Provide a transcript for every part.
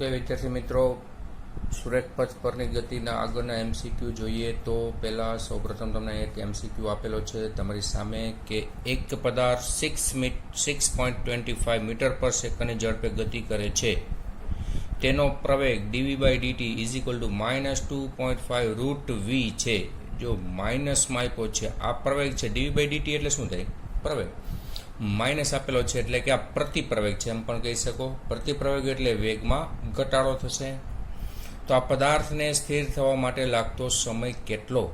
Okay વિદ્યાર્થી મિત્રો, સુરેખ પથ પરની ગતિના આગળના એમસીક્યુ જોઈએ તો પહેલાં સૌપ્રથમ તમને એક એમસીક્યુ આપેલો છે તમારી સામે કે એક પદાર્થ 6.25 મીટર પર સેકન્ડની ઝડપે ગતિ કરે છે. તેનો પ્રવેગ dv/dt is equal to -2.5 root v છે. જો માઇનસમાં આપ્યો છે આ પ્રવેગ છે, dv/dt એટલે શું થાય? પ્રવેગ. માઇનસ આપેલો છે એટલે કે આ પ્રતિપ્રવેગ છે, એમ પણ કહી શકો. પ્રતિપ્રવેગ એટલે વેગમાં ઘટાડો થશે. તો આ પદાર્થને સ્થિર થવા માટે લાગતો સમય કેટલો?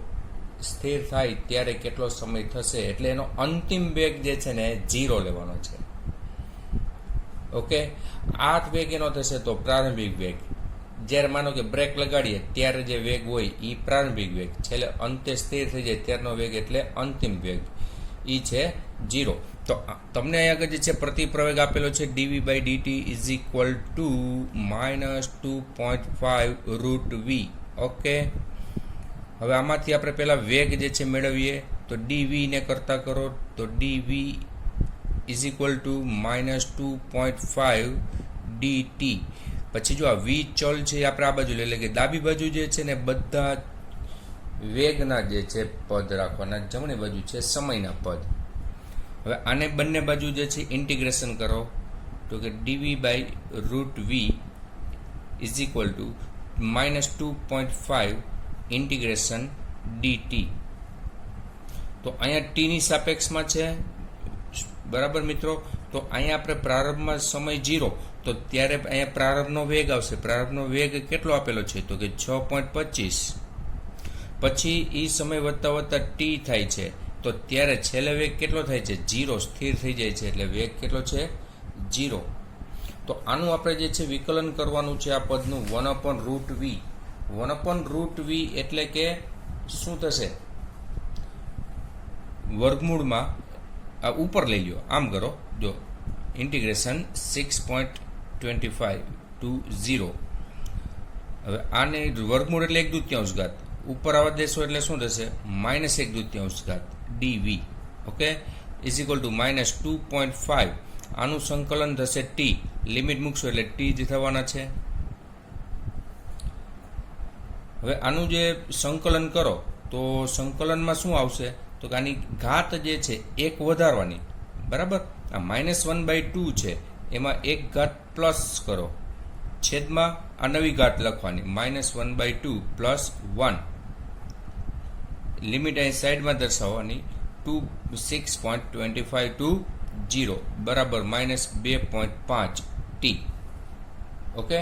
સ્થિર થાય ત્યારે કેટલો સમય થશે? એટલે એનો અંતિમ વેગ જે છે ને 0 લેવાનો છે. ઓકે, આ વેગ એનો થશે તો પ્રારંભિક વેગ. જ્યારે માનો કે બ્રેક લગાડીએ ત્યારે જે વેગ હોય એ પ્રારંભિક વેગ, છેલ્લે અંતે સ્થિર થઈ જાય ત્યારનો વેગ એટલે અંતિમ વેગ, એ છે 0. તો તમને અહીં આગળ જે છે પ્રતિપ્રવેગ આપેલો છે dv/dt is equal to -2.5 root V. Okay, હવે આમાંથી આપણે પહેલાં વેગ જે છે મેળવીએ તો dv ને કરતા કરો તો dv is equal to -2.5 dt. પછી જો આ v ચલ છે આપણે આ બાજુ લઈ લે કે ડાબી બાજુ જે છે ને બધા વેગના જે છે પદ રાખવાના, જમણી બાજુ છે સમયના પદ. હવે આને બંને બાજુ જે છે ઇન્ટિગ્રેશન કરો તો કે dv/√v is equal to -2.5 integration dt. તો અહીંયા t ની સાપેક્ષમાં છે, બરાબર મિત્રો. તો અહીંયા આપણે પ્રારંભમાં સમય 0, તો ત્યારે અહીંયા પ્રારંભનો વેગ આવશે. પ્રારંભનો વેગ કેટલો આપેલો છે તો કે 6.25. પછી એ સમય વધતા વધતા t થાય છે તો ત્યારે છેલ્લે વેગ કેટલો થાય છે? 0, સ્થિર થઈ જાય છે. એટલે વેગ કેટલો છે? 0. તો આનું આપણે જે છે વિકલન કરવાનું છે આ પદનું 1/√v. 1/√v એટલે કે શું થશે? વર્ગમૂળમાં આ ઉપર લઈ લો, આમ કરો, જો ઇન્ટિગ્રેશન 6.25 ટુ 0. હવે આને વર્ગમૂળ એટલે 1/2 ઘાત, ઉપર આવવા દેશો એટલે શું થશે? -1/2 ઘાત dv. Okay, is equal to -2.5. આનું સંકલન થશે t, લિમિટ મૂકશો એટલે t જ થવાના છે. હવે આનું જે સંકલન કરો તો સંકલનમાં શું આવશે તો કે આની ઘાત જે છે એક વધારવાની, બરાબર. આ -1/2 છે એમાં એક ઘાત પ્લસ કરો, છેદમાં આ નવી ઘાત લખવાની -1/2 પ્લસ 1. લિમિટ અહીં સાઈડમાં દર્શાવવાની 6.25 ટુ 0 બરાબર -2.5 t. ઓકે,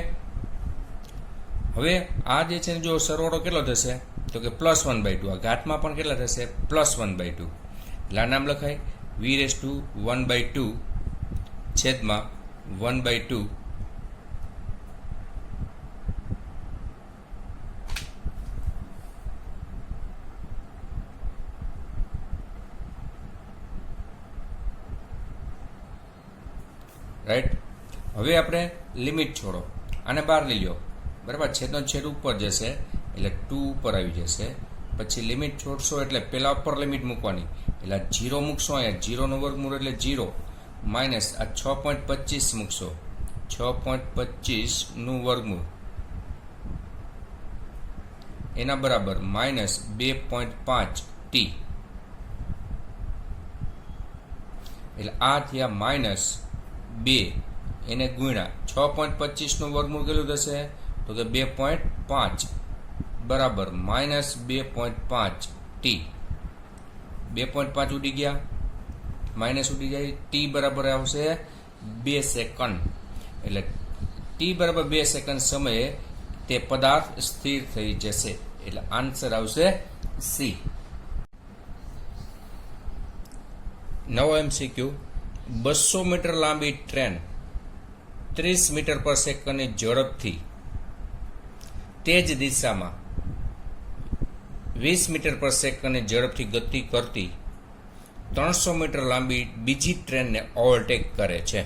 હવે આ જે છે જો સરવાળો કેટલો થશે તો કે +1/2. આ ઘાતમાં પણ કેટલા થશે? +1/2. એટલે આ નામ લખાય v⁻² છેદમાં 1/2 રાઈટ. હવે આપણે લિમિટ છોડો, આને બહાર લઈ લો, બરાબર. છેદનો છેદ ઉપર જશે એટલે 2 ઉપર આવી જશે. પછી લિમિટ છોડશો એટલે પહેલાં ઉપર લિમિટ મૂકવાની, એટલે 0 મૂકશો. અહીંયા 0 નું વર્ગમૂળ એટલે 0 માઇનસ આ 6.25 મૂકશો, 6.25 નું વર્ગમૂળ એના બરાબર -2.5 t. એટલે આ થયા -2, એને ગુણ્યા 6.25 નું વર્ગમૂળ કેટલું થશે તો કે 2.5 બરાબર -2.5 t. 2.5 ઉડી ગયા, માઇનસ ઉડી જાય, t બરાબર આવશે 2 સેકન્ડ. એટલે t બરાબર 2 સેકન્ડ સમયે તે પદાર્થ સ્થિર થઈ જશે. એટલે આન્સર આવશે C. નવો MCQ, 200 મીટર લાંબી ટ્રેન 30 મીટર પર સેકન્ડની ઝડપથી તે જ દિશામાં 20 મીટર પર સેકન્ડની ઝડપથી ગતિ કરતી 300 મીટર લાંબી બીજી ટ્રેનને ઓવરટેક કરે છે.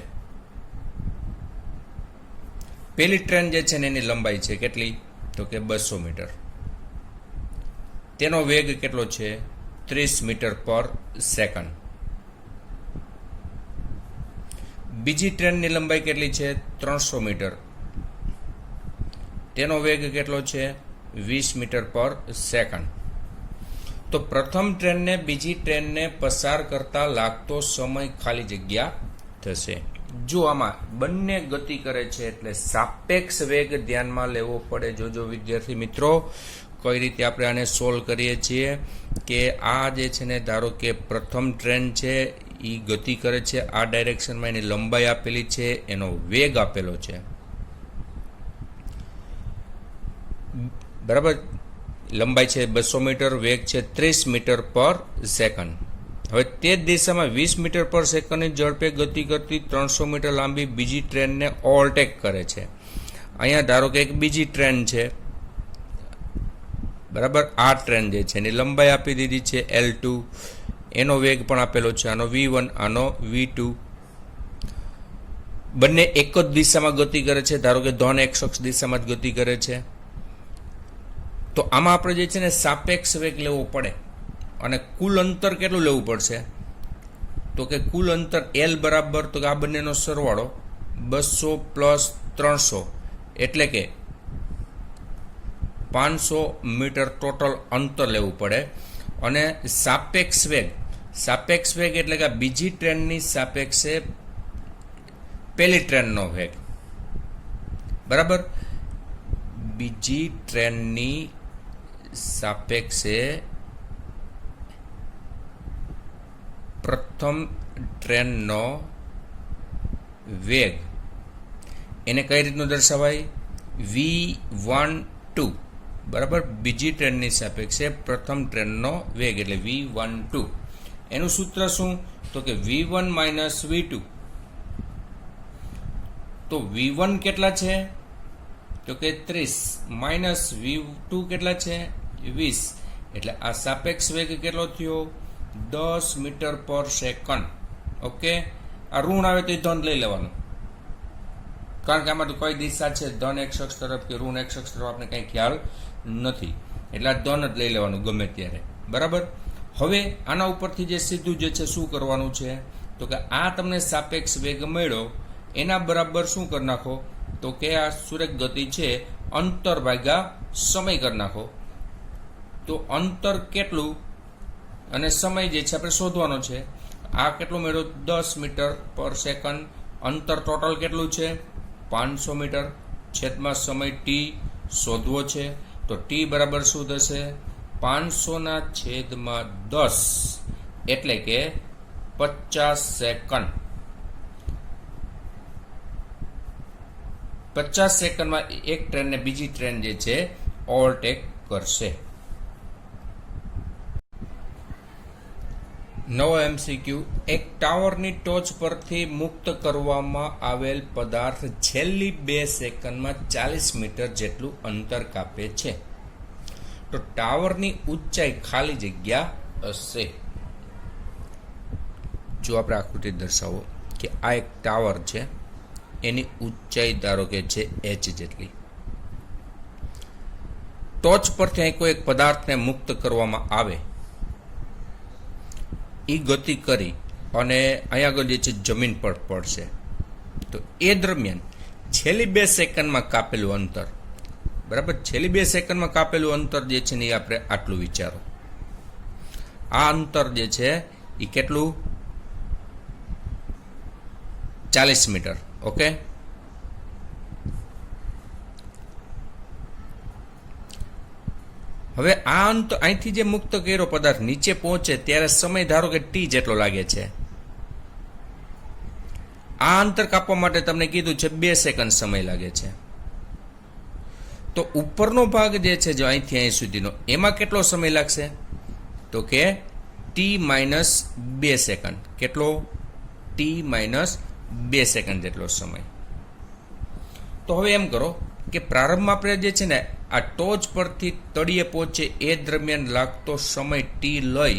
પેલી ટ્રેન જે છે ને એની લંબાઈ છે કેટલી તો કે 200 મીટર. તેનો વેગ કેટલો છે? 30 મીટર પર સેકન્ડ. બીજી ટ્રેનની લંબાઈ કેટલી છે? 300 મીટર. તેનો વેગ કેટલો છે 20 મીટર પર સેકન્ડ. તો પ્રથમ ટ્રેનને બીજી ટ્રેનને પસાર કરતા લાગતો સમય ખાલી જગ્યા થશે. જો આમાં બંને ગતિ કરે છે એટલે સાપેક્ષ વેગ ધ્યાનમાં લેવો પડે. જોજો વિદ્યાર્થી મિત્રો કઈ રીતે આપણે આને સોલ્વ કરીએ છીએ કે આ જે છે ને ધારો કે પ્રથમ ટ્રેન છે એ ગતિ કરે છે આ ડાયરેક્શનમાં, એની લંબાઈ આપેલી છે, એનો વેગ આપેલો છે, બરાબર. લંબાઈ છે 200 મીટર, વેગ છે 30 મીટર પર સેકન્ડ. હવે તે જ દિશામાં 20 મીટર પર સેકન્ડની ઝડપે ગતિ કરતી 300 મીટર લાંબી બીજી ટ્રેનને ઓવરટેક કરે છે. અહીંયા ધારો કે એક બીજી ટ્રેન છે, બરાબર. આ ટ્રેન જે છે એની લંબાઈ આપી દીધી છે L2, એનો વેગ પણ આપેલો છે, આનો V1, આનો V2. બંને એક જ દિશામાં ગતિ કરે છે, ધારો કે ધન x અક્ષ દિશામાં જ ગતિ કરે છે. તો આમાં આપણે જે છે ને સાપેક્ષ વેગ લેવો પડે અને કુલ અંતર કેટલું લેવું પડશે તો કે કુલ અંતર L બરાબર તો કે આ બંનેનો સરવાળો 200 પ્લસ 300 એટલે કે 500 મીટર ટોટલ અંતર લેવું પડે. અને સાપેક્ષ વેગ એટલે કે બીજી ટ્રેનની સાપેક્ષે પહેલી ટ્રેનનો વેગ, બરાબર. બીજી ટ્રેનની સાપેક્ષે પ્રથમ ટ્રેનનો વેગ, એને કઈ રીતનું દર્શાવાય V12, બરાબર. બીજી ટ્રેનની સાપેક્ષે પ્રથમ ટ્રેનનો વેગ એટલે V12. એનું સૂત્ર શું તો કે V1 માઇનસ V2. તો V1 કેટલા છે તો કે 30 માઇનસ V2 કેટલા છે 20, એટલે આ સાપેક્ષ વેગ કેટલો થયો 10 મીટર પર સેકન્ડ. ઓકે, આ ઋણ આવે તો ધન લઈ લેવાનું, કારણ કે આમાં તો કઈ દિશા છે ધન x અક્ષ તરફ કે ઋણ x અક્ષ તરફ આપણે કંઈ ખ્યાલ નથી, એટલે આ ધન જ લઈ લેવાનું ગમે ત્યારે, બરાબર. હવે આના ઉપરથી જે સીધું જે છે શું કરવાનું છે તો કે આ તમને સાપેક્ષ વેગ મળ્યો એના બરાબર શું કરી નાખો તો કે આ સુરેખ ગતિ છે અંતર ભાગ્યા સમય કરી નાખો. તો અંતર કેટલું અને સમય જે છે આપણે શોધવાનો છે. આ કેટલું મેળવ્યો 10 મીટર પર સેકન્ડ. અંતર ટોટલ કેટલું છે 500 મીટર, છેદમાં સમય t શોધવો છે. તો t બરાબર શું થશે 500/10 એટલે કે 50 સેકન્ડ. 50 સેકન્ડમાં એક ટ્રેનને બીજી ટ્રેન જે છે ઓવરટેક કરશે. નવો MCQ, એક ટાવરની ટોચ પરથી મુક્ત કરવામાં આવેલ પદાર્થ છેલ્લી 2 સેકન્ડમાં 40 મીટર જેટલું અંતર કાપે છે. તો ટાવરની ઊંચાઈ ખાલી જગ્યા હશે. જો આપણે આકૃતિ દર્શાવો કે આ એક ટાવર છે, એની ઊંચાઈ ધારો કે છે h જેટલી. ટોચ પરથી અહીં કોઈ એક પદાર્થને મુક્ત કરવામાં આવે, એ ગતિ કરી અને અહીંયા આગળ જે છે જમીન પર પડશે. તો એ દરમિયાન છેલ્લી 2 સેકન્ડમાં કાપેલું અંતર, બરાબર. છેલ્લી 2 સેકન્ડમાં કાપેલું અંતર જે છે ને એ આપણે આટલું વિચારો. આ અંતર જે છે એ કેટલું 40 મીટર. ઓકે, હવે આ અંત અહીંથી જે મુક્ત કર્યો પદાર્થ નીચે પહોંચે ત્યારે સમય ધારો કે t જેટલો લાગે છે. આ અંતર કાપવા માટે તમને કીધું છે 2 સેકન્ડ સમય લાગે છે. તો ઉપરનો ભાગ જે છે જો અહીંથી અહીં સુધીનો એમાં કેટલો સમય લાગશે તો કે t માઇનસ 2 સેકન્ડ. કેટલો t માઇનસ 2 સેકન્ડ જેટલો સમય. તો હવે એમ કરો કે પ્રારંભમાં આપણે જે છે ને આ ટોચ પરથી તળિયે પહોંચે એ દરમિયાન લાગતો સમય t લઈ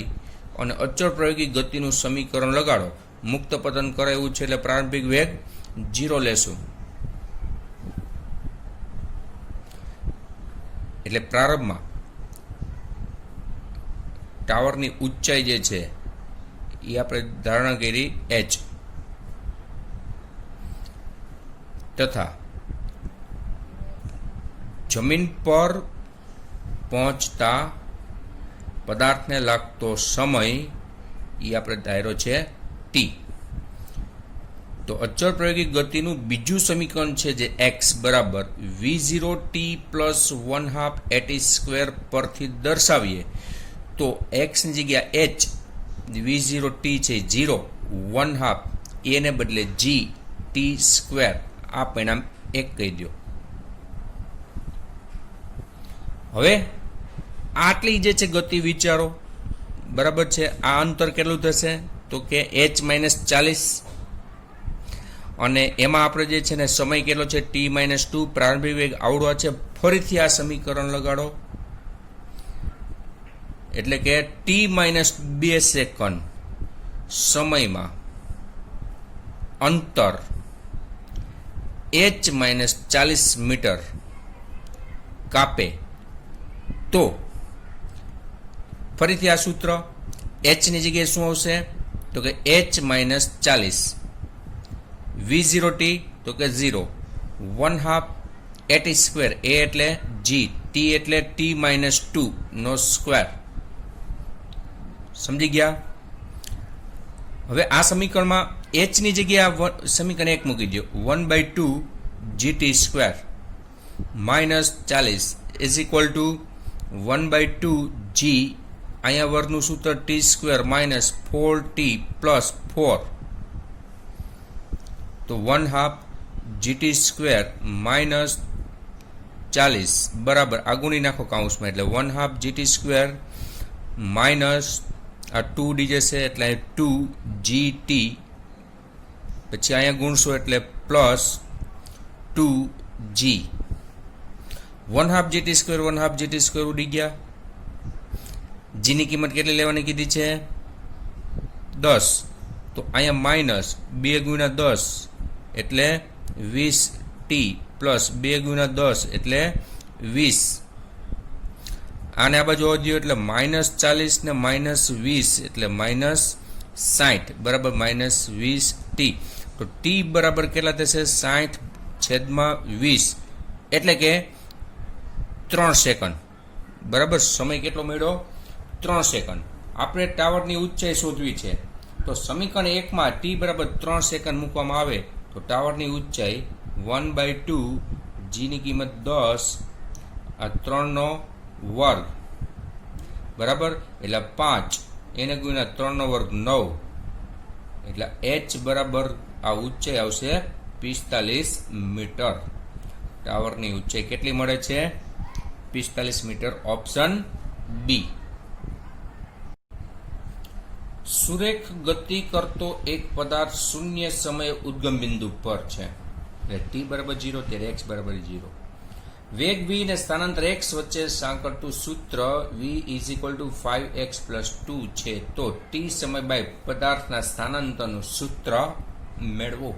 અને અચળ પ્રાયોગિક ગતિનું સમીકરણ લગાડો. મુક્ત પતન કરે એવું છે એટલે પ્રારંભિક વેગ 0 લેશું. એટલે પ્રારંભમાં ટાવરની ઊંચાઈ જે છે એ આપણે ધારણા કરી h તથા જમીન પર પહોંચતા પદાર્થને લાગતો સમય એ આપણે ધાર્યો છે ટી. તો અચળ પ્રાયોગિક ગતિનું બીજું સમીકરણ છે જે x બરાબર v0t પ્લસ 1/2 at² પરથી દર્શાવીએ તો x ની જગ્યા h, v0t છે 0, 1/2 એને બદલે g t², આ પરિણામ 1 કહી દો. હવે આટલી જે છે ગતિ વિચારો, બરાબર છે. આ અંતર કેટલું થશે તો કે h - 40, અને એમાં આપણે જે છે ને સમય કેટલો છે t-2, પ્રારંભિક વેગ આવડો છે. ફરીથી આ સમીકરણ લગાડો એટલે કે t-2 સેકન્ડ સમયમાં અંતર h - 40 મીટર કાપે તો ફરીથી આ સૂત્ર h ની જગ્યાએ શું આવશે તો કે h - 40, v0t તો કે 0, 1/2 at², a એટલે g, t એટલે t-2 નો સ્ક્વેર. સમજી ગયા? હવે આ સમીકરણમાં h ની જગ્યાએ સમીકરણ 1 મૂકી દો, 1/2 gt² -40 is equal two 1/2 g, અહીંયા વર્ગનું સૂત્ર t² -4t + 4, તો 1/2 gt² -40 બરાબર આ ગુણી નાખો કૌંસમાં, એટલે 1/2 gt² માઇનસ આ 2d જશે એટલે 2 gt, પછી અહીંયા ગુણશો એટલે પ્લસ 2g, 1/2 gt² 1/2 gt² ઉડી ગયા. g ની કિંમત કેટલી લેવાની કીધી છે 10, તો અહીંયા માઇનસ 2 × 10 એટલે 20t પ્લસ 2 × 10 એટલે 20. આને આ બાજુ આવવા દો એટલે -40 ને -20 એટલે -60 બરાબર -20t. તો t બરાબર કેટલા થશે 60/20 એટલે કે 3 સેકન્ડ. બરાબર, સમય કેટલો મળ્યો 3 સેકન્ડ. આપણે ટાવરની ઊંચાઈ શોધવી છે તો સમીકરણ 1 માં t બરાબર 3 સેકન્ડ મૂકવામાં આવે તો ટાવરની ઊંચાઈ 1/2 g ની કિંમત 10, આ 3 નો વર્ગ બરાબર એટલે 5, એને ગુણ્યા 3 નો વર્ગ 9, એટલે h બરાબર આ ઊંચાઈ આવશે 45 મીટર. ટાવરની ઊંચાઈ કેટલી મળે છે 45 મીટર, ઓપ્શન બી. સુરેખ ગતિ કરતો એક પદાર્થ શૂન્ય સમય ઉદ્ગમ બિંદુ પર છે, એટલે t બરાબર 0 ત્યારે x બરાબર 0. વેગ v ને સ્થાનાંતર x વચ્ચે સાંકળતું સૂત્ર v = 5x + 2 છે, તો t સમય બાય પદાર્થના સ્થાનાંતરનું સૂત્ર મેળવો.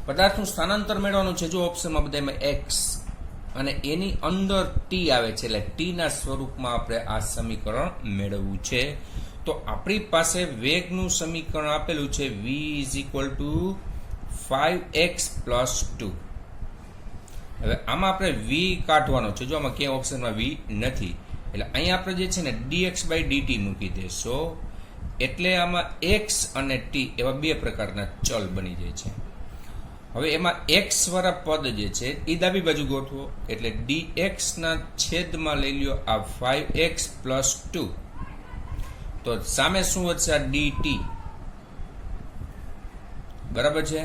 પદાર્થનું સ્થાનાંતર મેળવવાનું છે. જો ઓપ્શનમાં બધામાં x અને એની અંદર t આવે છે, એટલે t ના સ્વરૂપમાં આપણે આ સમીકરણ મેળવવું છે. તો આપણી પાસે વેગનું સમીકરણ આપેલું છે v = 5x + 2. હવે આમાં આપણે v કાઢવાનો છે. જો આમાં ક્યાંય ઓપ્શનમાં v નથી, એટલે અહીંયા આપણે જે છે ને dx/dt મૂકી દેશો, એટલે આમાં x અને t એવા બે પ્રકારના ચલ બની જાય છે. હવે એમાં x વાળા પદ જે છે એ ડાબી બાજુ ગોઠવો, એટલે dx ના છેદમાં લઈ લ્યો આ 5x + 2, તો સામે શું વધશે આ dt. બરાબર છે.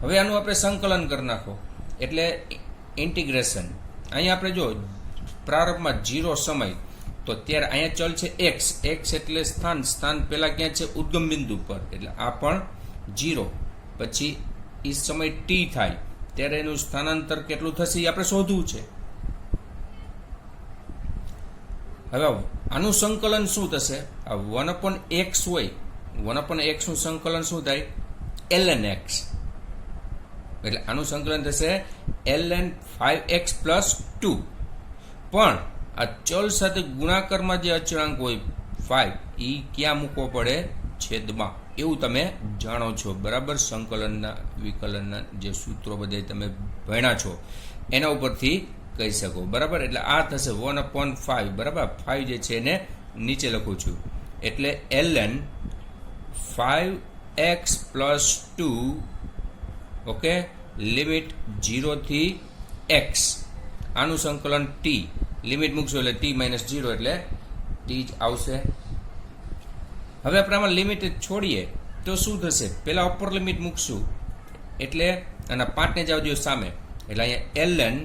હવે આનું આપણે સંકલન કરી નાખો એટલે ઇન્ટિગ્રેશન. અહીંયા આપણે જો પ્રારંભમાં 0 સમય, તો ત્યારે અહીંયા ચલ છે x, x એટલે સ્થાન પહેલા ક્યાં છે ઉદ્ગમ બિંદુ પર, એટલે આ પણ 0. પછી એ સમય t થાય ત્યારે એનું સ્થાનાંતર કેટલું થશે એ આપણે શોધવું છે. હવે આનું સંકલન શું થશે, આ 1/x હોય, 1/x નું સંકલન શું થાય ln x, એટલે આનું સંકલન થશે ln 5x + 2. પણ આ ચલ સાથે ગુણાકારમાં જે અચળાંક હોય 5 એ ક્યાં મૂકવો પડે છેદમાં, એવું તમે જાણો છો. બરાબર, સંકલનના વિકલનના જે સૂત્રો બધા તમે ભણ્યા છો એના ઉપરથી કહી શકો. બરાબર, એટલે આ થશે 1/5. બરાબર, 5 જે છે એને નીચે લખું છું, એટલે ln 5x plus 2, okay, limit 0 થી x, આનું સંકલન t, લિમિટ મૂકશો એટલે t - 0 એટલે t જ આવશે. હવે આપણે આમાં લિમિટ છોડીએ તો શું થશે? પહેલા અપર લિમિટ મૂકશું એટલે આના 5 ને જ આવજો સામે, એટલે અહીંયા ln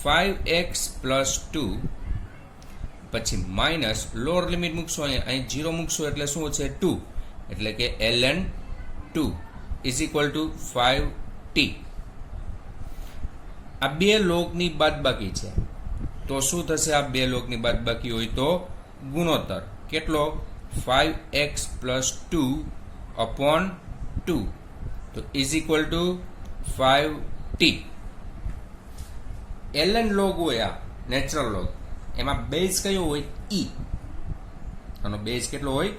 5x પ્લસ 2, પછી માઇનસ લોઅર લિમિટ મૂકશો, અહીં 0 મૂકશો એટલે શું છે? 2, એટલે કે ln 2 is equal two 5t. આ બે લોગની બાદબાકી છે, તો શું થશે? આ બે લોગની બાદબાકી હોય તો ગુણોત્તર કેટલો? 5x પ્લસ 2 અપોન 2, તો is equal two 5t. ln log હોય, આ નેચરલ લોગ, એમાં બેઝ કયો હોય? e. આનો બેઝ કેટલો હોય?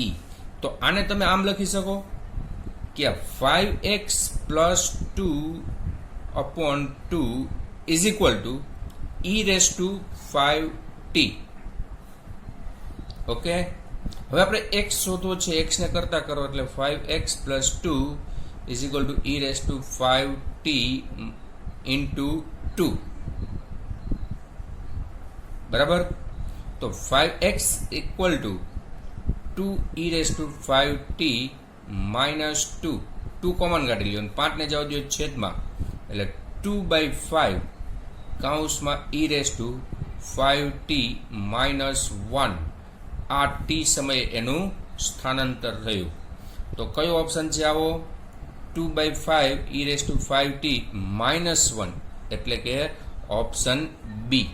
e. તો આને તમે આમ લખી શકો કે 5x plus 2 upon 2 is equal two e raise to 5t. Okay, હવે આપણે x શોધવો છે, x ને કરતા કરો એટલે 5x plus 2 is equal two e raise to 5t into 2. બરાબર, તો 5x equal to 2 e raise to 5t minus 2, 2 common કાઢી લ્યો, 5 ને જવા દો છેદમાં, એટલે 2/5 કૌંસમાં e raise to 5t minus 1. આ t સમયે એનું સ્થાનાંતર થયું. તો કયો ઓપ્શન છે આવો? 2/5 e raise to 5t minus 1, એટલે કે ઓપ્શન બી.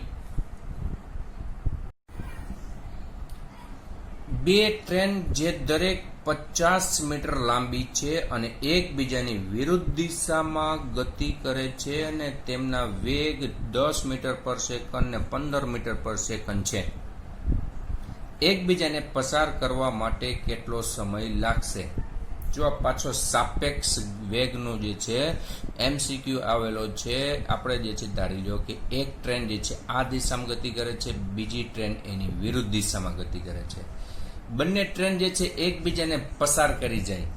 બે ટ્રેન જે દરેક 50 મીટર લાંબી છે અને એકબીજાની વિરુદ્ધ દિશામાં ગતિ કરે છે અને તેમના વેગ 10 મીટર પર સેકન્ડ ને 15 મીટર પર સેકન્ડ છે. એકબીજાને પસાર કરવા માટે કેટલો સમય લાગશે? જો આ પાછો સાપેક્ષ વેગનો જે છે MCQ આવેલો છે. આપણે જે છે ધારી લો કે એક ટ્રેન જે છે આ દિશામાં ગતિ કરે છે, બીજી ટ્રેન એની વિરુદ્ધ દિશામાં ગતિ કરે છે. બંને ટ્રેન જે છે એકબીજાને પસાર કરી જાય.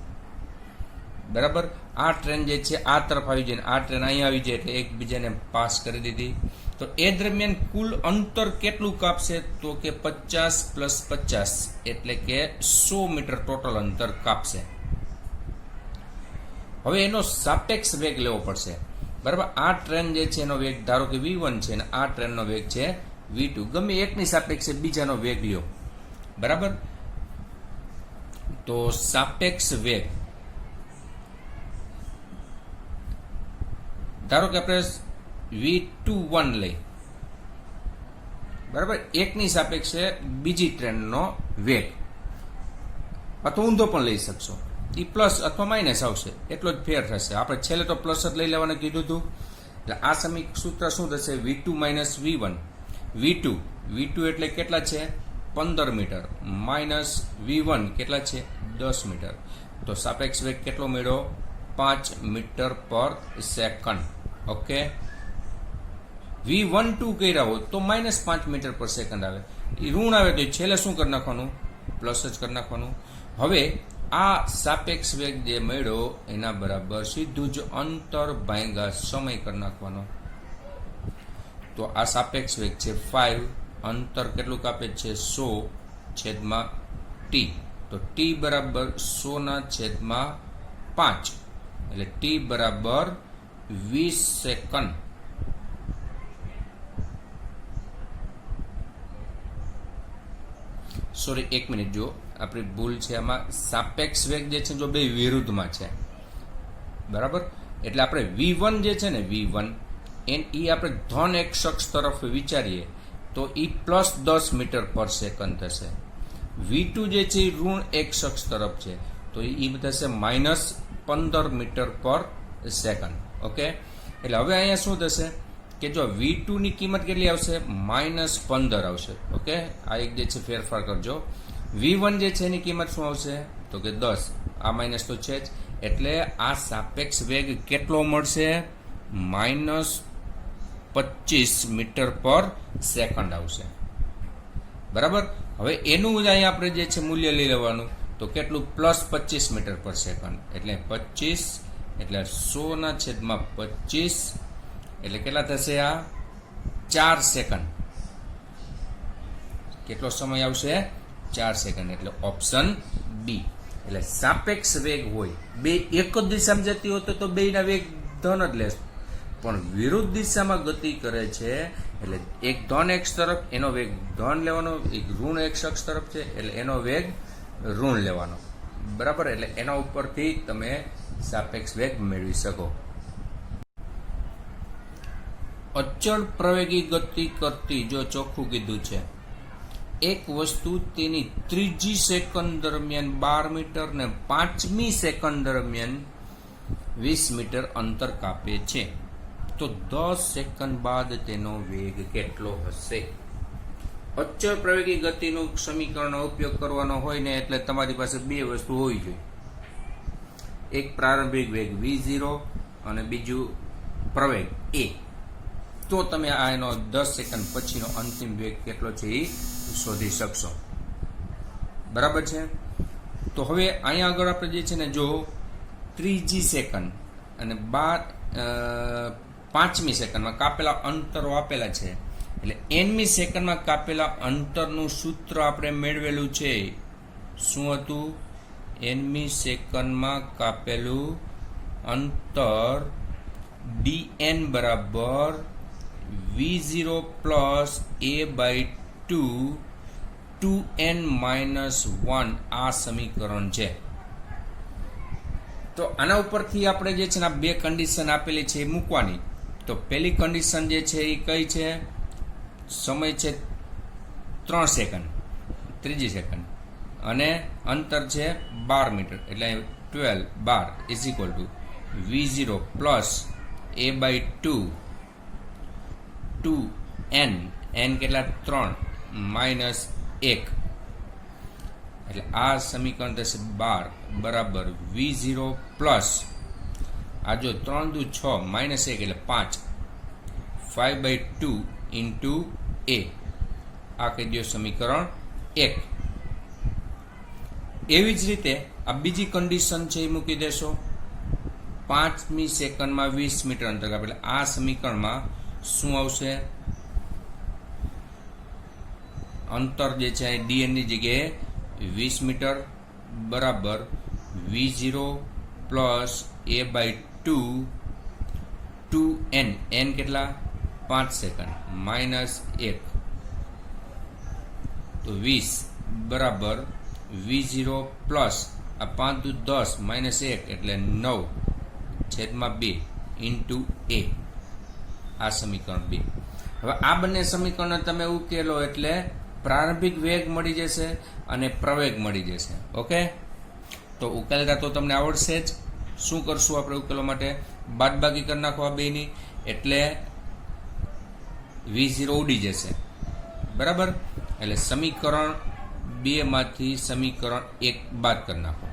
બરાબર, આ ટ્રેન જે છે આ તરફ આવી જાય, આ ટ્રેન અહીંયા આવી જાય, એટલે એકબીજાને પાસ કરી દીધી. તો એ દરમિયાન કુલ અંતર કેટલું કાપશે? તો કે 50 પ્લસ 50 એટલે કે 100 મીટર ટોટલ અંતર કાપશે. હવે એનો સાપેક્ષ વેગ લેવો પડશે. બરાબર, આ ટ્રેન જે છે એનો વેગ ધારો કે v1 છે અને આ ટ્રેનનો વેગ છે v2. ગમે એકની સાપેક્ષે બીજાનો વેગ લ્યો. બરાબર, તો સાપેક્ષ વેગ ધારો કે આપણે v21 લઈ. બરાબર, એકની સાપેક્ષે બીજી ટ્રેનનો વેગ, અથવા ઊંધો પણ લઈ શકશો, એ પ્લસ અથવા માઇનસ આવશે, એટલો જ ફેર થશે. આપણે છેલ્લે તો પ્લસ જ લઈ લેવાનું કીધું હતું. એટલે આ સૂત્ર શું થશે? v2 minus v1. v2 એટલે કેટલા છે? 15 મીટર માઇનસ v1 કેટલા છે? 10 મીટર. તો સાપેક્ષ વેગ કેટલો મળ્યો? 5 મીટર પર સેકન્ડ. ઓકે, v12 કર્યા હોય તો -5 મીટર પર સેકન્ડ આવે. એ ઋણ આવે તો છેલ્લે શું કરી નાખવાનું? પ્લસ જ કરી નાખવાનું. હવે આ સાપેક્ષ વેગ જે મળ્યો એના બરાબર સીધું જ અંતર ભાગ્યા સમય કરી નાખવાનો. તો આ સાપેક્ષ વેગ છે 5, અંતર કેટલું કાપે છે? 100 છેદમાં t. તો t બરાબર 100/5, એટલે t બરાબર 20 સેકન્ડ. સોરી, 1 મિનિટ, જો આપણી ભૂલ છે આમાં. સાપેક્ષ વેગ જે છે જો બે વિરુદ્ધમાં છે. બરાબર, એટલે આપણે v1 જે છે ને v1 એ આપણે ધન એક્સ અક્ષ તરફ વિચારીએ તો એ +10 મીટર પર સેકન્ડ થશે. v2 જે છે એ ઋણ એક્સ અક્ષ તરફ છે, તો એ થશે -15 મીટર પર સેકન્ડ. ઓકે, એટલે હવે અહીંયા શું થશે કે જો v2 ની કિંમત કેટલી આવશે? -15 આવશે. ઓકે, આ એક જે છે ફેરફાર કરજો. v1 જે છે એની કિંમત શું આવશે? તો કે 10. આ માઇનસ તો છે જ, એટલે આ સાપેક્ષ વેગ કેટલો મળશે? 25 મીટર પર સેકન્ડ આવશે. બરાબર. હવે એનું જ અહીંયા આપણે જે છે મૂલ્ય લઈ લેવાનું, તો કેટલું? +25 મીટર પર સેકન્ડ. એટલે 25 એટલે 100/25 એટલે કેટલા થશે? આ 4 સેકન્ડ. કેટલો સમય આવશે? 4 સેકન્ડ. એટલે ઓપ્શન બી. એટલે સાપેક્ષ વેગ હોય, બે એક જ દિશામાં જતી હોય તો બેના વેગ ધન જ લેશે, પણ વિરુદ્ધ દિશામાં ગતિ કરે છે એટલે એક ધન એક્સ તરફ એનો વેગ ધન લેવાનો, એક ઋણ એક્સ અક્ષ તરફ છે એટલે એનો વેગ ઋણ લેવાનો. બરાબર. એટલે એના ઉપરથી તમે સાપેક્ષ વેગ મેળવી શકો. અચળ પ્રવેગી ગતિ કરતી, જો ચોખ્ખું કીધું છે, એક વસ્તુ તેની ત્રીજી સેકન્ડ દરમિયાન 12 મીટર ને 5મી સેકન્ડ દરમિયાન 20 મીટર અંતર કાપે છે, તો 10 સેકન્ડ બાદ તેનો વેગ કેટલો હશે? અચળ પ્રવેગી ગતિનું સમીકરણનો ઉપયોગ કરવાનો હોય ને એટલે તમારી પાસે બે વસ્તુ હોવી જોઈએ. એક પ્રારંભિક વેગ v0 અને બીજું પ્રવેગ a. તો તમે આ એનો 10 સેકન્ડ પછીનો અંતિમ વેગ કેટલો છે એ શોધી શકશો. બરાબર છે. તો હવે અહીંયા આગળ આપણે જે છે ને, જો ત્રીજી સેકન્ડ અને 5મી સેકન્ડમાં કાપેલા અંતરો આપેલા છે, એટલે nમી સેકન્ડમાં કાપેલા અંતરનું સૂત્ર આપણે મેળવેલું છે. શું હતું? nમી સેકન્ડમાં કાપેલું અંતર dn બરાબર v0 પ્લસ a/2 2n - 1. આ સમીકરણ છે. તો આના ઉપરથી આપણે જે છે ને બે કન્ડિશન આપેલી છે એ મૂકવાની. તો પહેલી કન્ડિશન જે છે એ કઈ છે? સમય છે 3 સેકન્ડ, ત્રીજી સેકન્ડ, અને અંતર છે 12 મીટર એટલે 12 v0 plus a/2 2n, n કેટલા? 3 - 1. એટલે આ સમીકરણ થશે 12 બરાબર v0 પ્લસ આ જો 3 દુ 6 -1 એટલે 5 5/2 ઇન્ટુ a. આ કહી દો સમીકરણ 1. એવી જ રીતે આ બીજી કન્ડિશન છે એ મૂકી દેશો. 5મી સેકન્ડમાં 20 મીટર અંતર કાપે એટલે આ સમીકરણમાં શું આવશે? અંતર જે છે dn ની જગ્યાએ 20 મીટર બરાબર v0 plus a/2 2n, n કેટલા? 5 સેકન્ડ -1, તો 20 બરાબર v0 પ્લસ આ 5 દુ 10 -1 એટલે 9/2 ઇન્ટુ a. આ સમીકરણ 2. હવે આ બંને સમીકરણો તમે ઉકેલો એટલે પ્રારંભિક વેગ મળી જશે અને પ્રવેગ મળી જશે. ઓકે. તો ઉકેલતા તો તમને આવડશે જ. શું કરશું આપણે ઉકેલવા માટે? બાદબાકી કરી નાખો આ બેની, એટલે v0 ઉડી જશે. બરાબર. એટલે સમીકરણ 2 માંથી સમીકરણ 1 બાદ કરી નાખો.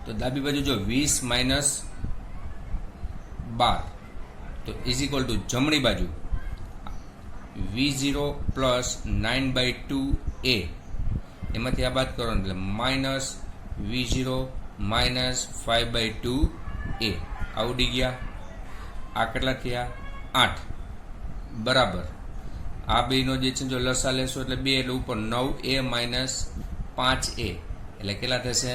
તો ડાબી બાજુ જો 20 - 12 તો ઇઝ ઇક્વલ ટુ જમણી બાજુ v0 પ્લસ 9/2a. એમાંથી આ બાદ કરો એટલે -v0 -5/2a. આવડી ગયા. આ કેટલા થયા? 8 બરાબર. આ બેનો જે છે જો લસા લેશો એટલે 2 એટલે ઉપર 9a - 5a એટલે કેટલા થશે?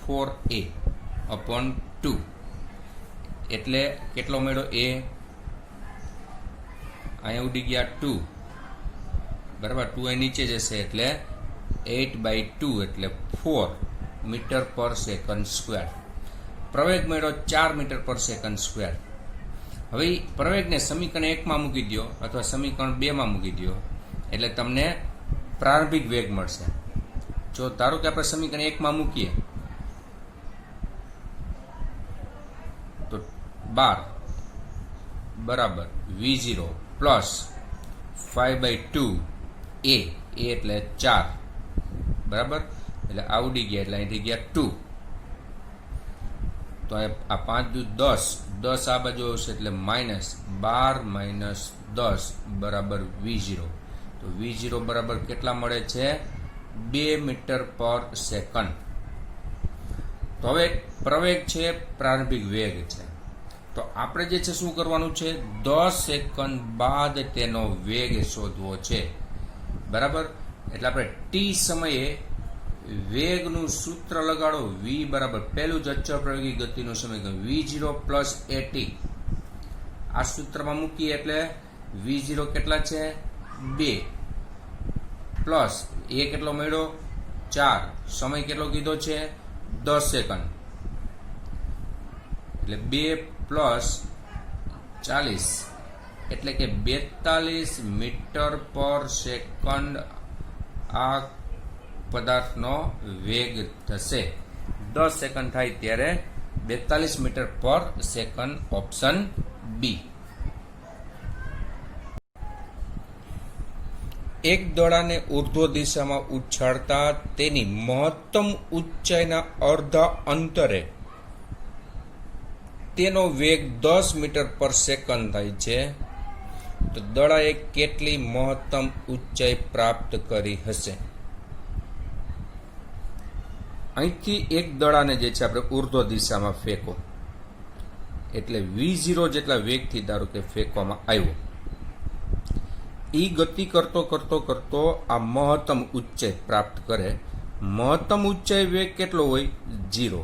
4a/2. એટલે કેટલો મળ્યો? a. અહીંયા ઉડી ગયા 2 બરાબર. 2 એ નીચે જશે એટલે 8/2 એટલે 4 મીટર પર સેકન્ડ સ્ક્વેર. પ્રવેગ મળ્યો 4 મીટર પર સેકન્ડ સ્ક્વેર. હવે પ્રવેગને સમીકરણ 1 માં મૂકી દો અથવા સમીકરણ 2 માં મૂકી દો એટલે તમને પ્રારંભિક વેગ મળશે. જો ધારો કે આપણે સમીકરણ 1 માં મૂકીએ તો 12 બરાબર v0 પ્લસ 5/2 a એટલે 4 બરાબર. એટલે આવડી ગયા એટલે અહીંથી ગયા 2. તો તો આ 5 દુ 10, 10 આ બાજુ આવશે એટલે -12 - 10 બરાબર V0. તો V0 બરાબર કેટલા મળે છે? 2 મીટર પર સેકન્ડ. તો હવે પ્રવેગ છે, પ્રારંભિક વેગ છે. તો આપણે જે છે શું કરવાનું છે? 10 સેકન્ડ બાદ તેનો વેગ શોધવો છે. બરાબર? એટલે આપણે t સમયે વેગનું સૂત્ર લગાડો. v બરાબર પહેલું જ અચળ પ્રવેગી ગતિનું સમીકરણ v0 + at. આ સૂત્રમાં મૂકીએ એટલે v0 કેટલા છે? 2 પ્લસ એ કેટલો મળ્યો? 4. સમય કેટલો કીધો છે? 10 સેકન્ડ. એટલે 2 + 40 એટલે કે 42 મીટર પર સેકન્ડ આ પદાર્થનો વેગ થશે. 10 સેકન્ડ થાય ત્યારે 42 મીટર પર સેકન્ડ, ઓપ્શન બી. એક દડાને ઉર્ધ્વ દિશામાં ઉછાળતા તેની મહત્તમ ઊંચાઈના અડધા અંતરે તેનો વેગ 10 મીટર પર સેકન્ડ થાય છે. તો દડાએ કેટલી મહત્તમ ઊંચાઈ પ્રાપ્ત કરી હશે? અહીંથી એક દડાને જે છે આપણે ઉર્ધ્વ દિશામાં ફેંકો એટલે V0 જેટલા વેગથી ધારો કે ફેંકવામાં આવ્યો. એ ગતિ કરતો આ મહત્તમ ઊંચાઈ પ્રાપ્ત કરે. મહત્તમ ઊંચાઈ વેગ કેટલો હોય? 0.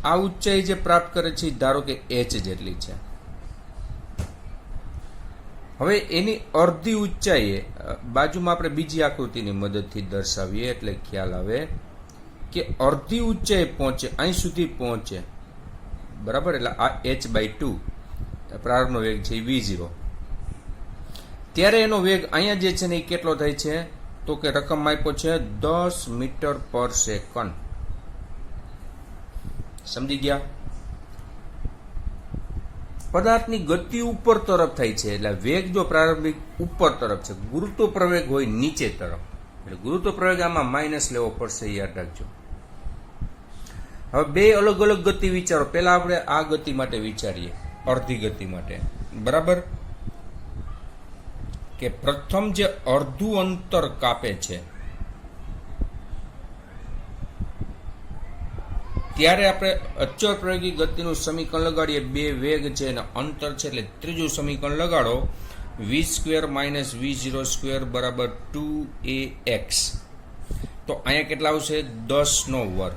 આ ઊંચાઈ જે પ્રાપ્ત કરે છે ધારો કે h જેટલી છે. હવે એની અડધી ઊંચાઈએ બાજુમાં આપણે બીજી આકૃતિની મદદથી દર્શાવીએ એટલે ખ્યાલ આવે કે અડધી ઊંચાઈ પહોંચે, અહીં સુધી પહોંચે. બરાબર? એટલે આ h/2 પ્રારંભનો વેગ છે v0. ત્યારે એનો વેગ અહીંયા જે છે ને એ કેટલો થાય છે? તો કે રકમ આપ્યો છે 10 મીટર પર સેકન્ડ. સમજી ગયા? પદાર્થની ગતિ ઉપર તરફ થાય છે એટલે વેગ જો પ્રારંભિક ઉપર તરફ છે, ગુરુત્વ પ્રવેગ હોય નીચે તરફ. એટલે ગુરુત્વ પ્રવેગ આમાં માઇનસ લેવો પડશે, યાદ રાખજો. હવે બે અલગ અલગ ગતિ વિચારો. પહેલા આપણે આ ગતિ માટે વિચારીએ, અડધી ગતિ માટે. બરાબર? કે પ્રથમ જે અડધું અંતર કાપે છે ત્યારે આપણે અચળ પ્રયોગી ગતિનું સમીકરણ લગાડીએ. બે વેગ છે અને અંતર છે એટલે ત્રીજું સમીકરણ લગાડો. v² - v0² બરાબર 2ax. તો અહીંયા કેટલા આવશે? 10²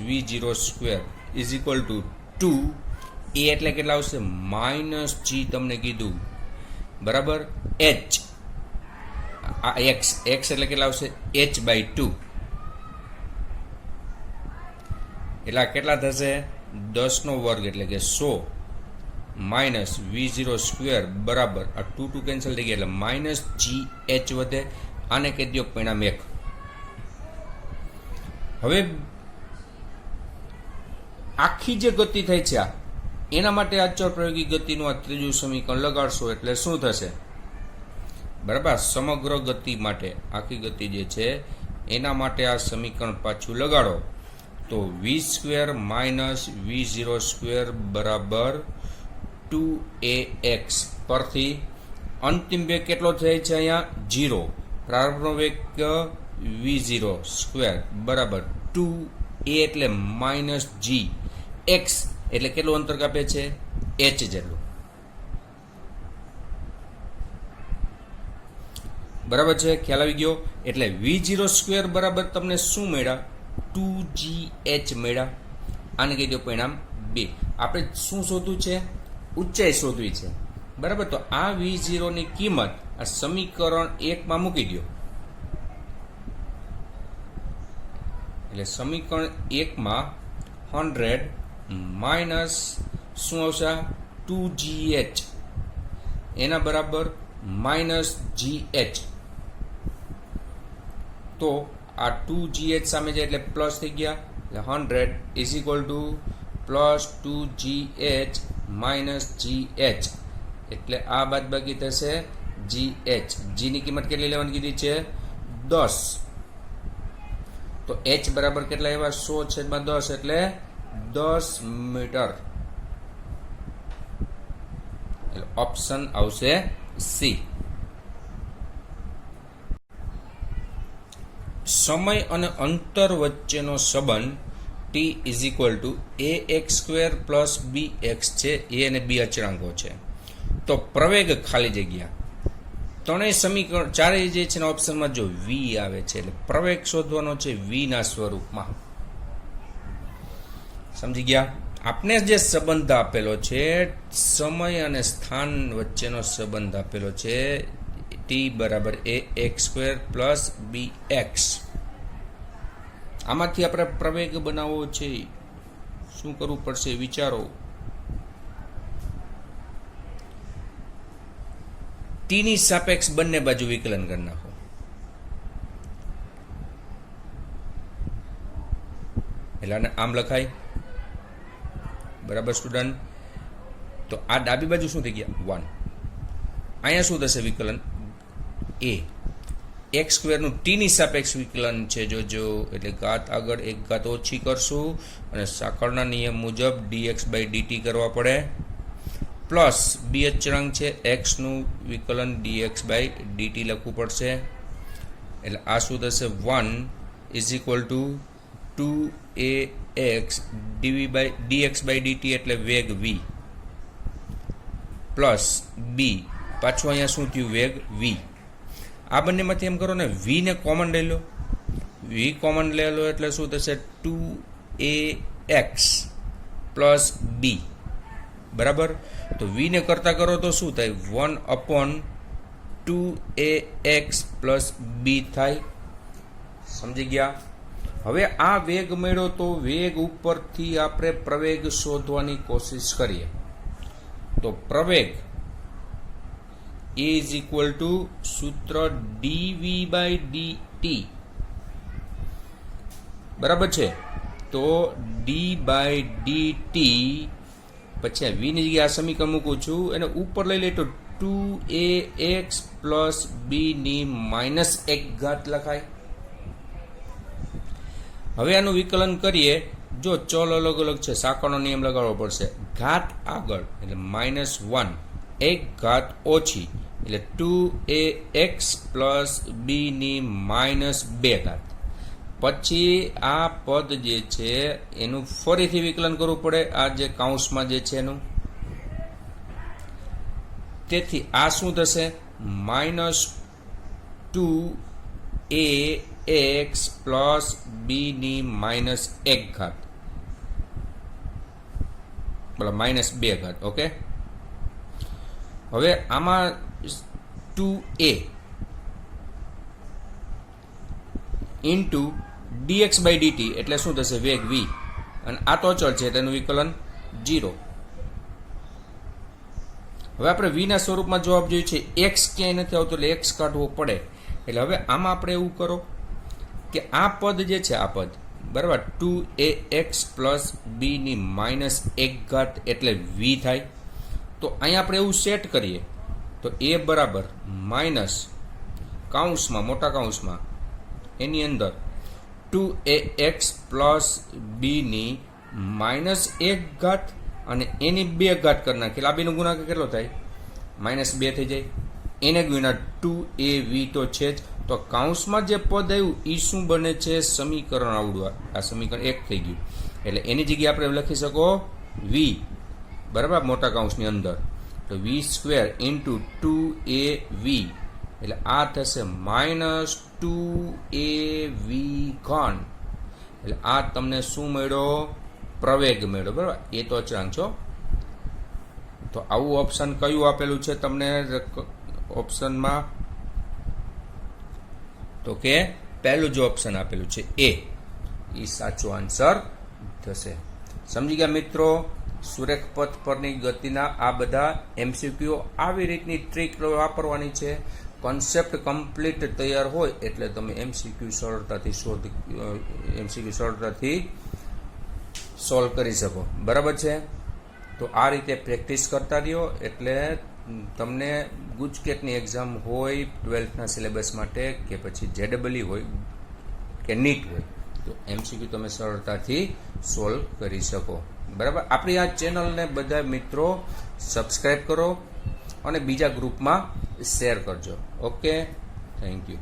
-v0² = 2. a એટલે કેટલા આવશે? -g તમને કીધું. બરાબર? h આ x એટલે કેટલા આવશે? h/2. એટલે કેટલા થશે? 10² એટલે કે 100 -v0² બરાબર આ 2 કેન્સલ થઈ ગયા એટલે -gh વધે. આને કહી દો પરિણામ 1. હવે આખી જે ગતિ થઈ છે એના માટે અચળ પ્રયોગી ગતિનું આ ત્રીજું સમીકરણ લગાડશો એટલે શું થશે? બરાબર? સમગ્ર ગતિ માટે આખી ગતિ જે છે એના માટે આ સમીકરણ પાછું લગાડો તો v² - v0² બરાબર 2ax. પરથી અંતિમ વેગ કેટલો થાય છે? અહીંયા 0. પ્રારંભનો વેગ v0² બરાબર 2a એટલે -g. x એટલે કેટલું અંતર કાપે છે? h જેટલું. બરાબર છે? ખ્યાલ આવી ગયો? એટલે v0² બરાબર તમને શું મળ્યા? 2gh મળ્યા. આને કહી દો પરિણામ 2. આપણે શું શોધવું છે? ઊંચાઈ શોધવી છે. બરાબર? તો આ v0 ની કિંમત આ સમીકરણ 1 માં મૂકી દો. એટલે સમીકરણ 1 માં 100 માઇનસ શું આવશે? 2gh એના બરાબર -gh. તો આ 2gh સામે જાય એટલે પ્લસ થઈ ગયા. એટલે 100 = +2gh -gh. એટલે આ બાદબાકી થશે gh. g ની કિંમત કેટલી લેવાની કીધી છે? 10. તો h બરાબર કેટલા આવ્યા? 100/10 એટલે 10 મીટર. એટલે ઓપ્શન આવશે સી. સમય અને અંતર વચ્ચેનો સંબંધ t is equal two ax² plus bx છે. એ અને બી અચળાંકો છે. તો પ્રવેગ ખાલી જગ્યા ત્રણેય સમીકરણ ચારેય જે છે ને ઓપ્શનમાં જો વી આવે છે એટલે પ્રવેગ શોધવાનો છે વી ના સ્વરૂપમાં. સમજી ગયા? આપણે જે સંબંધ આપેલો છે સમય અને સ્થાન વચ્ચેનો સંબંધ આપેલો છે t બરાબર ax² પ્લસ bx. આમાંથી આપણે પ્રવેગ બનાવવો છે. શું કરવું પડશે વિચારો. t ની સાપેક્ષ બંને બાજુ વિકલન કરી નાખો. એટલે આમ લખાય. બરાબર સ્ટુડન્ટ? તો આ ડાબી બાજુ શું થઈ ગયા 1. અહીંયા શું થશે વિકલન a x² નું t ની સાપેક્ષ વિકલન છે. જોજો એટલે ઘાત આગળ એક ઘાત ઓછી કરશું અને સાંકળના નિયમ મુજબ dx/dt કરવા પડે. પ્લસ બી અચળાંક છે x નું વિકલન dx/dt લખવું પડશે. એટલે આ શું થશે 1 is equal two 2ax dx/dt એટલે વેગ v પ્લસ b પાછું અહીંયા શું થયું વેગ v. આ બંનેમાંથી એમ કરો ને v ને કોમન લઈ લો. v કોમન લઈ લો એટલે શું થશે 2ax પ્લસ b. બરાબર? તો v ને કરતા કરો તો શું થાય 1/2ax પ્લસ b થાય. સમજી ગયા? હવે આ વેગ મળ્યો તો વેગ ઉપરથી આપણે પ્રવેગ શોધવાની કોશિશ કરીએ. તો પ્રવેગ ઇઝ ઇક્વલ ટુ સૂત્ર dv/dt. બરાબર છે? તો d/dt પછી v ની જગ્યાએ આ સમીકરણ મૂકું છું એને ઉપર લઈ લે તો 2ax પ્લસ b ની -1 લખાય. હવે આનું વિકલન કરીએ. જો ચલ અલગ અલગ છે સાંકળનો નિયમ લગાડવો પડશે. ઘાત આગળ એટલે -1 એક ઘાત ઓછી એટલે 2ax પ્લસ b ની -2 પછી આ પદ જે છે એનું ફરીથી વિકલન કરવું પડે. આ જે કૌંસમાં જે છે એનું. તેથી આ શું થશે -2ax પ્લસ b ની -1 -2. ઓકે. હવે આમાં 2a ઇન્ટુ dx/dt એટલે શું થશે વેગ v અને આ તો અચળ છે તેનું વિકલન 0. હવે આપણે v ના સ્વરૂપમાં જવાબ જોયું છે. x ક્યાંય નથી આવતો એટલે x કાઢવો પડે. એટલે હવે આમાં આપણે એવું કરો કે આ પદ જે છે આ પદ બરાબર 2ax પ્લસ b ની -1 એટલે v થાય. તો અહીંયા આપણે એવું સેટ કરીએ તો a બરાબર માઇનસ કૌંસમાં મોટા કૌંસમાં એની અંદર 2ax પ્લસ b ની -1 અને એની 2 કરી નાખી. આ બેનો ગુણાકાર કેટલો થાય -2 થઈ જાય. એને ગુણ્યા 2av તો છે જ. તો કૌંસમાં જે પદ આવ્યું એ શું બને છે સમીકરણ આવડું. આ સમીકરણ 1 થઈ ગયું. એટલે એની જગ્યાએ આપણે લખી શકો v બરાબર મોટા કૌંસની અંદર તો v² ઇન્ટુ 2av એટલે આ થશે -2av3. એટલે આ તમને શું મળ્યો પ્રવેગ મળ્યો. બરાબર? એ તો અચળાંક છો. તો આવું ઓપ્શન કયું આપેલું છે તમને ઓપ્શનમાં? તો કે પહેલું જે ઓપ્શન આપેલું છે એ સાચો આન્સર થશે. સમજી ગયા મિત્રો? સુરેખ પથ પરની ગતિના આ બધા MCQ આવી રીતની ટ્રીક વાપરવાની છે. કોન્સેપ્ટ કમ્પ્લીટ તૈયાર હોય એટલે તમે MCQ સરળતાથી સોલ્વ કરી શકો. બરાબર છે? તો આ રીતે પ્રેક્ટિસ કરતા રહ્યો એટલે તમને ગુજકેટની એક્ઝામ હોય 12થના સિલેબસ માટે કે પછી JEE હોય કે નીટ હોય તો MCQ તમે સરળતાથી સોલ્વ કરી શકો. બરાબર. આપણી આ ચેનલને બધા મિત્રો સબસ્ક્રાઈબ કરો અને બીજા ગ્રુપમાં શેર કરજો. Okay, thank you.